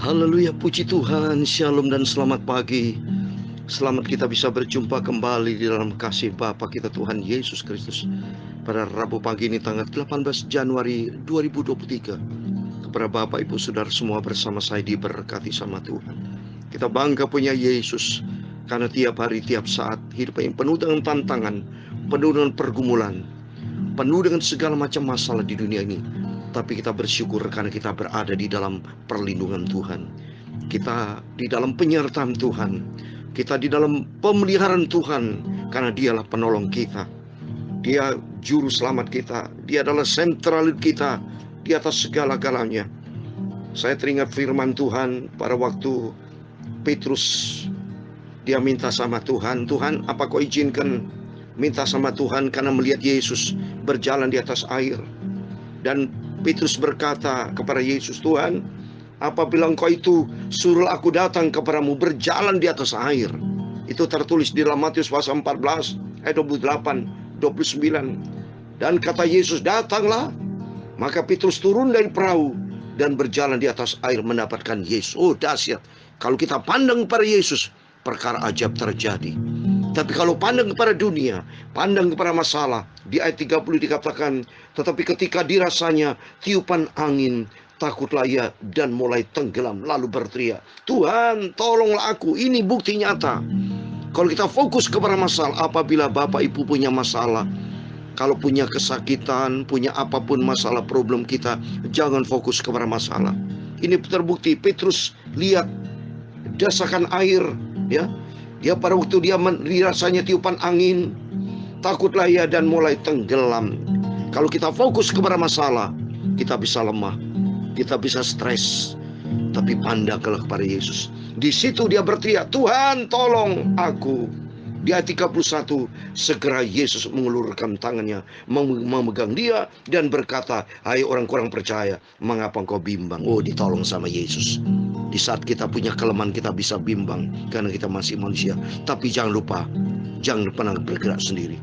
Haleluya, puji Tuhan, shalom dan selamat pagi. Selamat kita bisa berjumpa kembali di dalam kasih Bapa kita Tuhan Yesus Kristus pada Rabu pagi ini tanggal 18 Januari 2023. Kepada Bapak Ibu Saudara semua bersama saya diberkati sama Tuhan. Kita bangga punya Yesus karena tiap hari, tiap saat hidup yang penuh dengan tantangan, penuh dengan pergumulan, penuh dengan segala macam masalah di dunia ini. Tapi kita bersyukur karena kita berada di dalam perlindungan Tuhan. Kita di dalam penyertaan Tuhan. Kita di dalam pemeliharaan Tuhan. Karena dialah penolong kita. Dia juru selamat kita. Dia adalah sentral kita di atas segala-galanya. Saya teringat firman Tuhan pada waktu Petrus. Dia minta sama Tuhan, Tuhan apa kau izinkan minta sama Tuhan karena melihat Yesus berjalan di atas air. Dan Petrus berkata kepada Yesus, Tuhan, apabila engkau itu suruh aku datang kepadamu berjalan di atas air. Itu tertulis di dalam Matius pasal 14 ayat 28, 29. Dan kata Yesus, datanglah. Maka Petrus turun dari perahu dan berjalan di atas air mendapatkan Yesus. Oh dahsyat. Kalau kita pandang pada Yesus, perkara ajaib terjadi. Tapi kalau pandang kepada dunia, pandang kepada masalah, di ayat 30 dikatakan, tetapi ketika dirasanya tiupan angin, takutlah ia dan mulai tenggelam, lalu berteriak, Tuhan tolonglah aku. Ini bukti nyata. Kalau kita fokus kepada masalah, apabila Bapak Ibu punya masalah, kalau punya kesakitan, punya apapun masalah problem kita, jangan fokus kepada masalah. Ini terbukti. Petrus lihat desakan air, ya. Dia pada waktu dia dirasanya tiupan angin, takutlah ia dan mulai tenggelam. Kalau kita fokus kepada masalah, kita bisa lemah, kita bisa stres. Tapi pandanglah kepada Yesus. Di situ dia berteriak, Tuhan tolong aku. Di ayat 31, segera Yesus mengulurkan tangannya, memegang dia dan berkata, hai orang kurang percaya, mengapa engkau bimbang? Oh, ditolong sama Yesus. Di saat kita punya kelemahan, kita bisa bimbang karena kita masih manusia. Tapi jangan lupa, jangan pernah bergerak sendiri.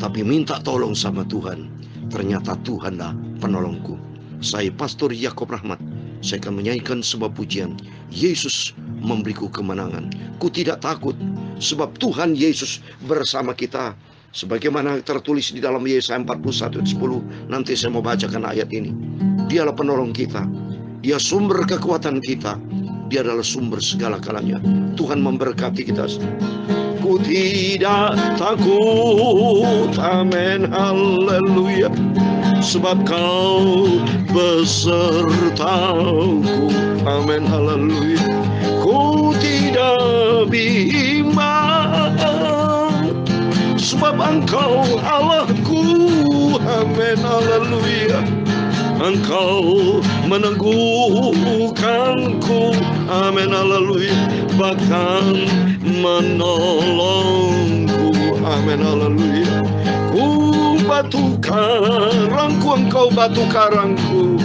Tapi minta tolong sama Tuhan. Ternyata Tuhanlah penolongku. Saya Pastor Yakob Rahmat. Saya akan menyanyikan sebuah pujian. Yesus memberiku kemenangan. Ku tidak takut, sebab Tuhan Yesus bersama kita. Sebagaimana tertulis di dalam Yesaya 41 ayat 10. Nanti saya mau bacakan ayat ini. Dialah penolong kita. Dia sumber kekuatan kita. Dia adalah sumber segala-galanya. Tuhan memberkati kita. Ku tidak takut, amin, haleluya. Sebab kau besertaku, amin, haleluya. Ku tidak bimbang, sebab engkau Allahku, amin, haleluya. Engkau meneguhkanku, amin, haleluya. Bahkan menolongku, amin, haleluya. Ku batu karangku, engkau batu karangku,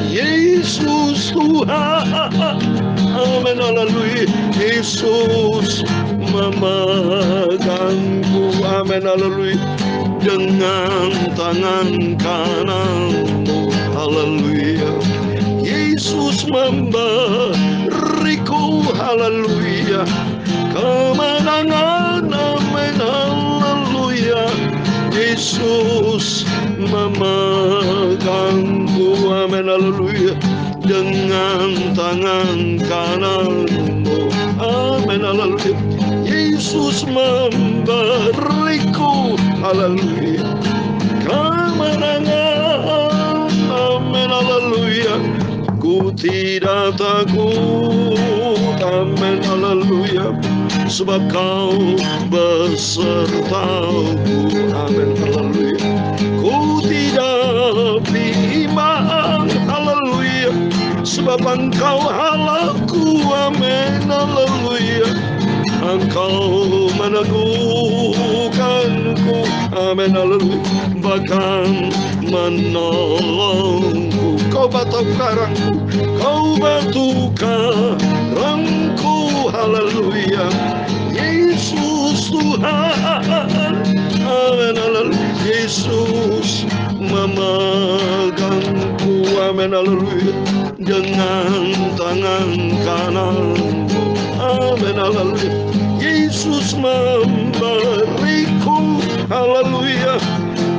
Yesus Tuhan, amin, haleluya. Yesus memegangku, amin, haleluya. Dengan tangan kananmu, haleluya. Yesus memberiku, haleluya, kemenangan, amin, haleluya. Yesus memegangku, amin, haleluya. Dengan tangan kananmu, amin, haleluya. Yesus memberiku, haleluya, kemenangan, amin, haleluya. Ku tidak takut, amin, haleluya. Sebab kau besertaku, amin, haleluya. Ku tidak bimbang, haleluya. Sebab engkau Allahku, amin, haleluya. Engkau meneguhkanku, amin, haleluya. Bahkan menolongku. Kau batu karangku, kau batu karangku, haleluya. Yesus Tuhan, amin, haleluya. Yesus memegangku, amin, haleluya. dengan tangan kananmu. Amin, haleluya. Yesus memberiku, haleluya,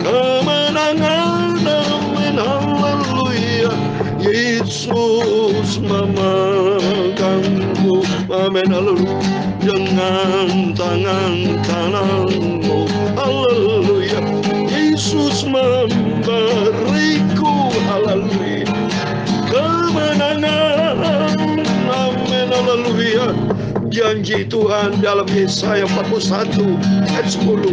kemenangan. Amin, haleluya. Yesus memegangku, amin, haleluya, dengan tangan kananmu. Haleluya. Yesus memberiku, haleluya, kemenangan. Amin, haleluya. Janji Tuhan dalam Yesaya 41 ayat 10.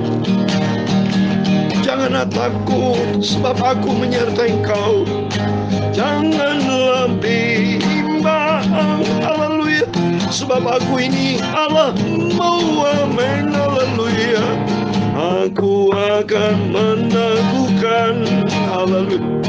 Janganlah takut, sebab aku menyertai engkau. Janganlah bimbang, haleluya, sebab aku ini Allahmu. Amin, haleluya. Aku akan meneguhkan, haleluya,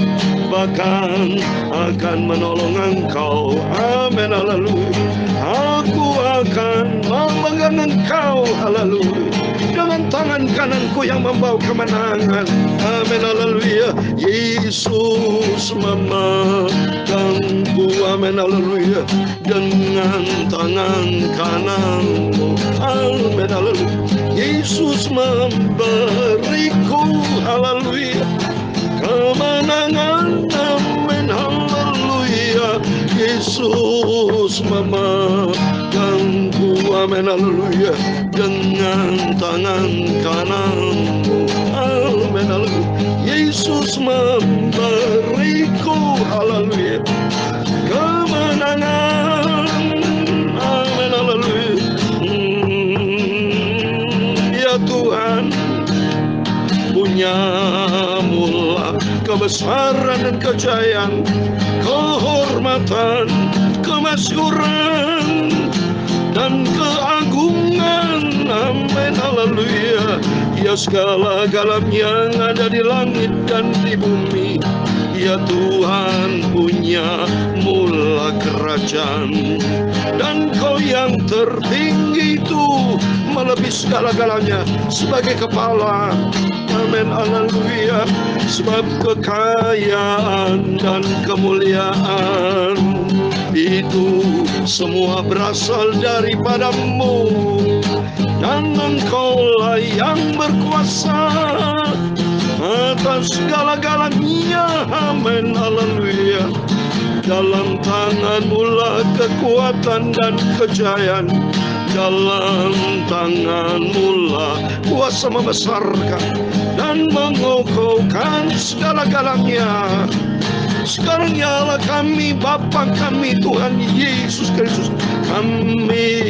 bahkan akan menolong engkau. Amin, haleluya. Aku akan memegang engkau, haleluya, dengan tangan kananku yang membawa kemenangan. Amin, haleluya. Yesus memegangku, amin, haleluya, dengan tangan kananmu. Amin, haleluya. Yesus memberiku, haleluya, kemenangan. Amin, haleluya. Yesus memegangku, amin, haleluya, dengan tangan kananmu. Amin, haleluya. Yesus memberiku, haleluya, kemenangan. Amin, haleluya. Ya Tuhan, punyamulah kebesaran dan kejayaan, kehormatan, kemasyhuran, dan keagungan. Amin, haleluya. Ya segala-galanya yang ada di langit dan di bumi. Ya Tuhan, punya mula kerajaan, dan Kau yang tertinggi itu melebihi segala-galanya sebagai kepala. Amin, haleluya. Sebab kekayaan dan kemuliaan itu semua berasal daripada-Mu, dan Engkau-lah yang berkuasa atas segala-galanya. Amin, haleluya. Dalam tangan-Mu lah kekuatan dan kejayaan. Dalam tangan-Mu lah kuasa membesarkan dan mengokohkan segala-galanya. Sekarang nyala kami, Bapa kami, Tuhan Yesus Kristus, kami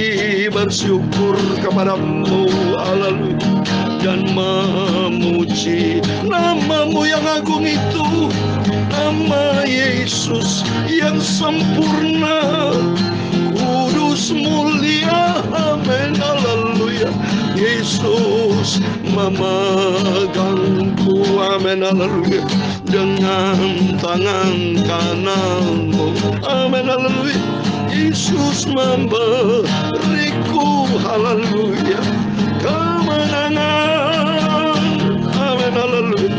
bersyukur kepada-Mu, haleluya, dan memuji nama-Mu yang agung itu, nama Yesus yang sempurna, kudus, mulia. Amin, haleluya. Yesus memegangku, amin, haleluya, dengan tangan kanan-Mu. Amin, haleluya. Yesus memberiku, haleluya, kemenangan. Amin, haleluya.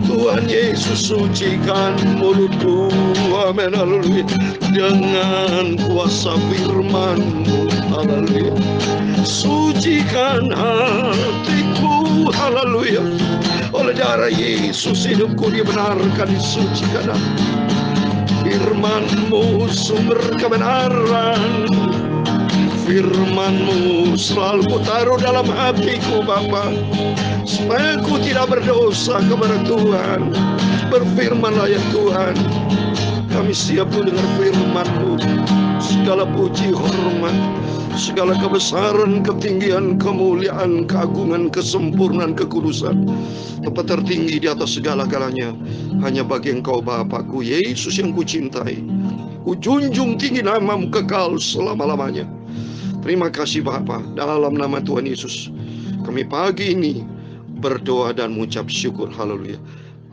Tuhan Yesus, sucikan mulutku, amin, haleluya, dengan kuasa firman-Mu, haleluya. Sucikan hatiku, haleluya, oleh darah Yesus hidupku dibenarkan, disucikan. Firman-Mu sumber kebenaran, firman-Mu selalu kutaruh dalam hatiku, Bapa, supaya aku tidak berdosa kepada Tuhan. Berfirmanlah ya Tuhan, kami siap mendengar firman-Mu. Segala puji, hormat, segala kebesaran, ketinggian, kemuliaan, keagungan, kesempurnaan, kekudusan, tempat tertinggi di atas segala-galanya hanya bagi Engkau, Bapakku Yesus yang kucintai. Kujunjung tinggi nama-Mu kekal selama-lamanya. Terima kasih Bapa, dalam nama Tuhan Yesus kami pagi ini berdoa dan mengucap syukur, haleluya.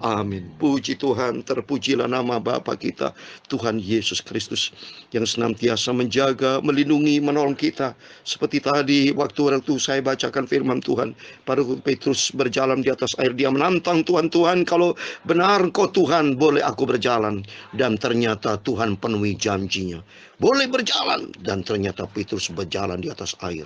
Amin. Puji Tuhan, terpujilah nama Bapa kita, Tuhan Yesus Kristus, yang senantiasa menjaga, melindungi, menolong kita. Seperti tadi waktu saya bacakan firman Tuhan, pada Petrus berjalan di atas air, dia menantang Tuhan, Tuhan kalau benar Engkau Tuhan, boleh aku berjalan. Dan ternyata Tuhan penuhi janjinya, boleh berjalan. Dan ternyata Petrus berjalan di atas air.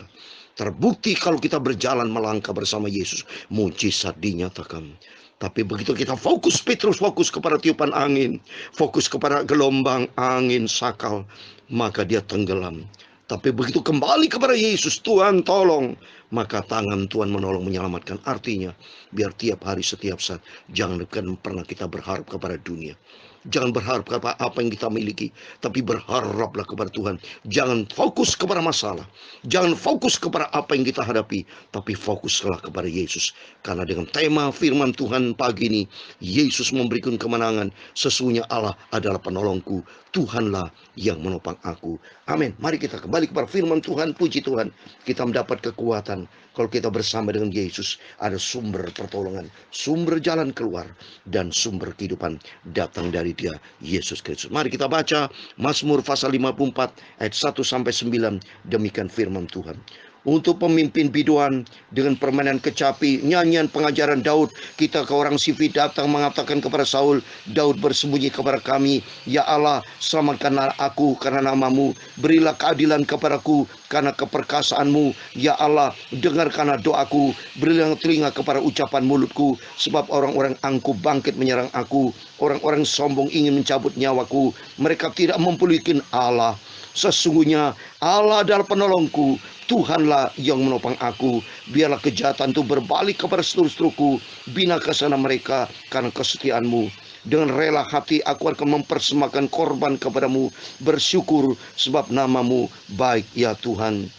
Terbukti kalau kita berjalan melangkah bersama Yesus, mujizat dinyatakan. Tapi begitu kita fokus, Petrus fokus kepada tiupan angin, fokus kepada gelombang angin sakal, maka dia tenggelam. Tapi begitu kembali kepada Yesus, Tuhan tolong, maka tangan Tuhan menolong, menyelamatkan. Artinya, biar tiap hari, setiap saat, jangan pernah kita berharap kepada dunia. Jangan berharap kepada apa yang kita miliki, tapi berharaplah kepada Tuhan. Jangan fokus kepada masalah, jangan fokus kepada apa yang kita hadapi, tapi fokuslah kepada Yesus. Karena dengan tema firman Tuhan pagi ini, Yesus memberikan kemenangan. Sesungguhnya Allah adalah penolongku, Tuhanlah yang menopang aku. Amin. Mari kita kembali kepada firman Tuhan. Puji Tuhan, kita mendapat kekuatan kalau kita bersama dengan Yesus. Ada sumber pertolongan, sumber jalan keluar, dan sumber kehidupan datang dari Dia, Yesus Kristus. Mari kita baca Mazmur pasal 54 ayat 1-9. Demikian firman Tuhan. Untuk pemimpin biduan dengan permainan kecapi, nyanyian pengajaran Daud. Kita ke orang Sifi datang mengatakan kepada Saul, Daud bersembunyi kepada kami. Ya Allah, selamatkanlah aku karena namamu. Berilah keadilan kepadaku karena keperkasaanmu. Ya Allah, dengarkanlah doaku. Berilah telinga kepada ucapan mulutku. Sebab orang-orang angkuh bangkit menyerang aku. Orang-orang sombong ingin mencabut nyawaku. Mereka tidak memulihkan Allah. Sesungguhnya Allah adalah penolongku, Tuhanlah yang menopang aku. Biarlah kejahatan itu berbalik kepada seluruh-seluruhku, bina kesana mereka karena kesetiaanmu. Dengan rela hati aku akan mempersembahkan korban kepadamu, bersyukur sebab namamu baik ya Tuhan.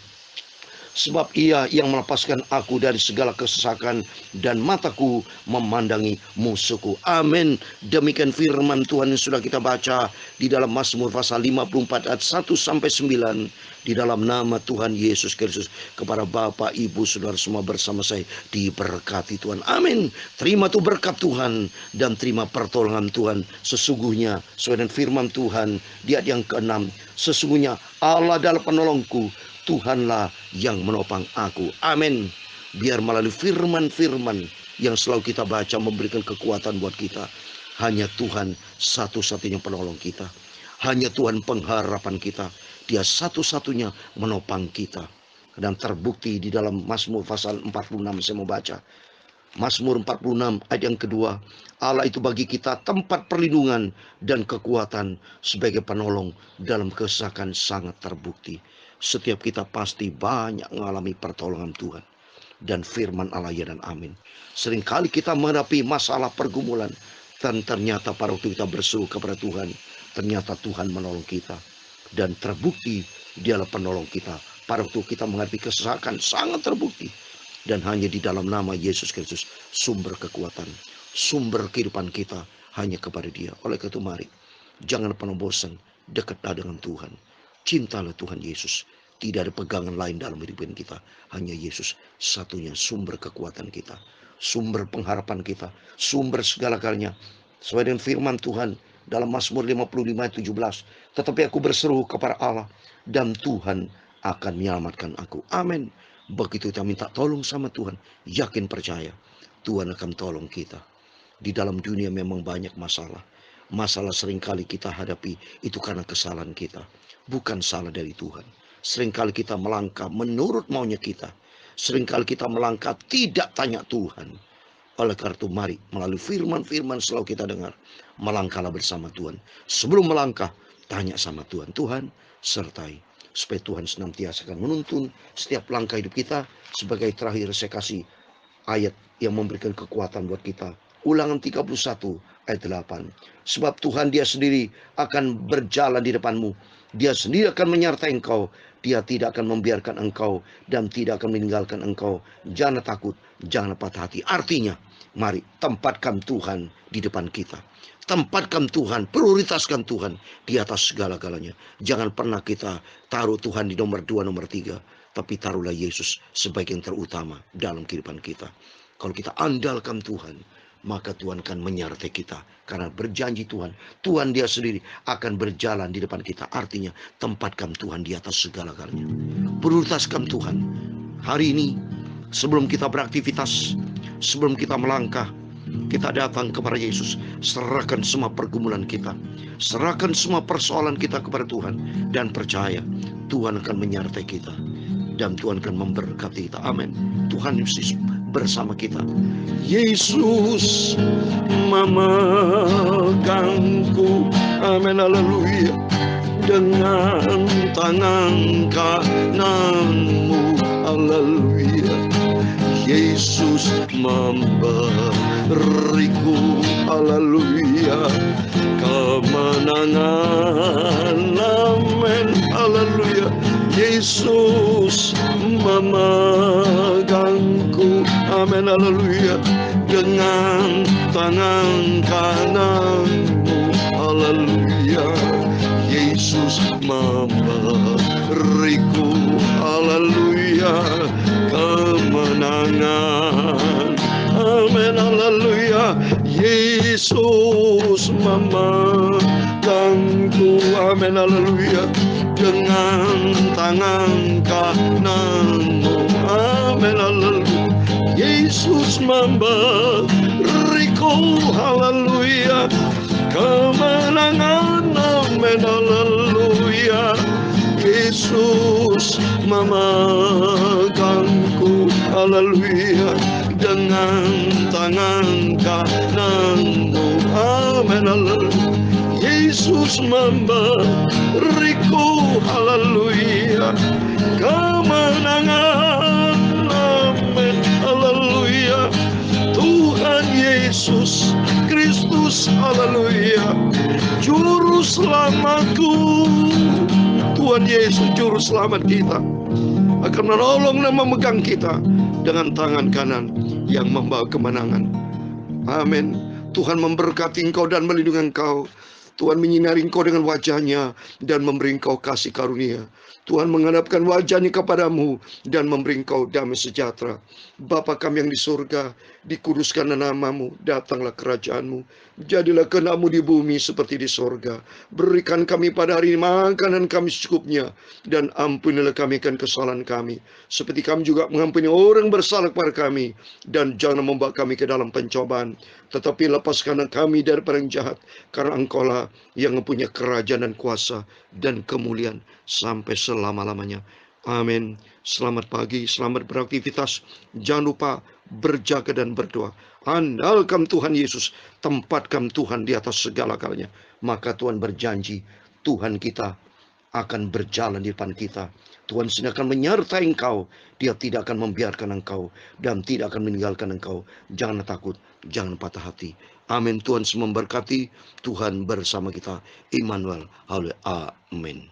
Sebab Ia yang melepaskan aku dari segala kesesakan, dan mataku memandangi musuhku. Amin. Demikian firman Tuhan yang sudah kita baca di dalam Mazmur pasal 54 ayat 1-9. Di dalam nama Tuhan Yesus Kristus, kepada Bapak, Ibu, Saudara semua bersama saya diberkati Tuhan. Amin. Terima tuh berkat Tuhan dan terima pertolongan Tuhan. Sesungguhnya sesuai dengan firman Tuhan di ayat yang ke-6, sesungguhnya Allah adalah penolongku, Tuhanlah yang menopang aku. Amin. Biar melalui firman-firman yang selalu kita baca memberikan kekuatan buat kita. Hanya Tuhan satu-satunya penolong kita. Hanya Tuhan pengharapan kita. Dia satu-satunya menopang kita. Dan terbukti di dalam Mazmur pasal 46, saya mau baca. Mazmur 46 ayat yang kedua. Allah itu bagi kita tempat perlindungan dan kekuatan sebagai penolong dalam kesesakan sangat terbukti. Setiap kita pasti banyak mengalami pertolongan Tuhan. Dan firman Allah ya dan amin. Seringkali kita menghadapi masalah pergumulan. Dan ternyata pada waktu kita berseru kepada Tuhan, ternyata Tuhan menolong kita. Dan terbukti Dialah penolong kita. Pada waktu kita menghadapi kesesakan sangat terbukti. Dan hanya di dalam nama Yesus Kristus sumber kekuatan, sumber kehidupan kita hanya kepada Dia. Oleh karena itu mari, jangan pernah bosan, dekatlah dengan Tuhan. Cintalah Tuhan Yesus. Tidak ada pegangan lain dalam hidup kita. Hanya Yesus satunya sumber kekuatan kita, sumber pengharapan kita, sumber segala-galanya. Sesuai dengan firman Tuhan dalam Mazmur 55 ayat 17. Tetapi aku berseru kepada Allah dan Tuhan akan menyelamatkan aku. Amin. Begitu kita minta tolong sama Tuhan, yakin percaya Tuhan akan tolong kita. Di dalam dunia memang banyak masalah. Masalah seringkali kita hadapi itu karena kesalahan kita, bukan salah dari Tuhan. Seringkali kita melangkah menurut maunya kita. Seringkali kita melangkah tidak tanya Tuhan. Oleh karena itu mari melalui firman-firman selalu kita dengar, melangkahlah bersama Tuhan. Sebelum melangkah, tanya sama Tuhan. Tuhan sertai. Supaya Tuhan senantiasa akan menuntun setiap langkah hidup kita. Sebagai terakhir saya kasih ayat yang memberikan kekuatan buat kita. Ulangan 31 ayat 8. Sebab Tuhan Dia sendiri akan berjalan di depanmu. Dia sendiri akan menyertai engkau. Dia tidak akan membiarkan engkau dan tidak akan meninggalkan engkau. Jangan takut, jangan patah hati. Artinya, mari tempatkan Tuhan di depan kita. Tempatkan Tuhan, prioritaskan Tuhan di atas segala-galanya. Jangan pernah kita taruh Tuhan di nomor 2, nomor 3. Tapi taruhlah Yesus sebagai yang terutama dalam kehidupan kita. Kalau kita andalkan Tuhan, maka Tuhan akan menyertai kita. Karena berjanji Tuhan, Tuhan dia sendiri akan berjalan di depan kita. Artinya, tempatkan Tuhan di atas segala-galanya. Prioritaskan Tuhan. Hari ini, sebelum kita beraktivitas, sebelum kita melangkah, kita datang kepada Yesus. Serahkan semua pergumulan kita, serahkan semua persoalan kita kepada Tuhan, dan percaya Tuhan akan menyertai kita, dan Tuhan akan memberkati kita. Amin. Tuhan Yesus bersama kita. Yesus memegangku, amin, haleluya, dengan tangan kananmu, haleluya. Yesus memberiku, haleluya, kemenangan, amin, haleluya. Yesus memegangku, amin, haleluya, dengan tangan kananmu, haleluya. Yesus memberiku, haleluya, kemenangan, amin, haleluya. Yesus memegangku, amin, haleluya, dengan tangan kananmu, amin, haleluya. Yesus memberiku, haleluya, kemenangan, amin, haleluya. Yesus memegangku, haleluya, dengan tangan kananmu, amin, haleluya. Yesus memberiku, haleluya, kemenangan, amin, haleluya. Tuhan Yesus Kristus, haleluya, juru selamatku. Tuhan Yesus juru selamat kita akan menolong dan memegang kita dengan tangan kanan yang membawa kemenangan. Amin. Tuhan memberkati engkau dan melindungi engkau. Tuhan menyinari engkau dengan wajah-Nya dan memberi engkau kasih karunia. Tuhan menghadapkan wajah-Nya kepadamu dan memberi engkau damai sejahtera. Bapa kami yang di surga, dikuduskanlah namamu, datanglah kerajaan-Mu, jadilah kehendak-Mu di bumi seperti di surga. Berikan kami pada hari ini makanan kami secukupnya, dan ampunilah kami akan kesalahan kami, seperti kami juga mengampuni orang bersalah kepada kami. Dan jangan membawa kami ke dalam pencobaan, tetapi lepaskanlah kami daripada yang jahat, karena Engkau-lah yang mempunyai kerajaan dan kuasa dan kemuliaan sampai selama-lamanya. Amin. Selamat pagi, selamat beraktivitas. Jangan lupa berjaga dan berdoa. Andalkan Tuhan Yesus, tempatkan Tuhan di atas segala-galanya. Maka Tuhan berjanji, Tuhan kita akan berjalan di depan kita. Tuhan sendiri akan menyertai engkau. Dia tidak akan membiarkan engkau dan tidak akan meninggalkan engkau. Jangan takut, jangan patah hati. Amin. Tuhan memberkati. Tuhan bersama kita. Immanuel. Amin.